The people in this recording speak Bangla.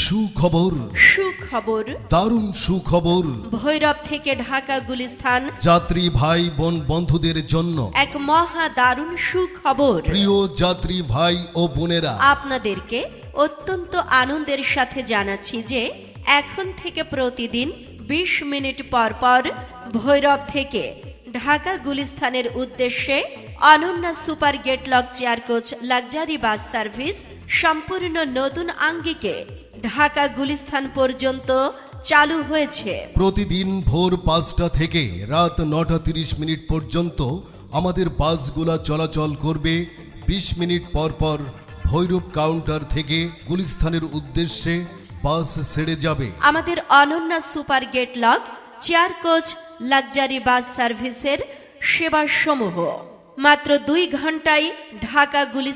সুখবর, সুখবর, দারুণ সুখবর। ভৈরব থেকে ঢাকা গুলিস্তান যাত্রী ভাই বোন বন্ধুদের জন্য এক মহা দারুণ সুখবর। প্রিয় যাত্রী ভাই ও বোনেরা, আপনাদেরকে অত্যন্ত আনন্দের সাথে জানাচ্ছি যে এখন থেকে প্রতিদিন 20 মিনিট পর পর ভৈরব থেকে ঢাকা গুলিস্তানের উদ্দেশ্যে Ananya super gate lock chair coach luxury bus service সম্পূর্ণ নতুন আঙ্গিকে ঢাকা গুলিস্তান পর্যন্ত চালু হয়েছে। প্রতিদিন ভোর 5টা থেকে রাত 9:30 পর্যন্ত আমাদের বাসগুলা চলাচল করবে। 20 মিনিট পর পর ভৈরব কাউন্টার থেকে গুলিস্তানের উদ্দেশ্যে বাস ছেড়ে যাবে। আমাদের Ananya super gate lock chair coach luxury bus সার্ভিসের সেবাসমূহ মাত্র 2 ঘন্টায় ঢাকা গুলিস্তান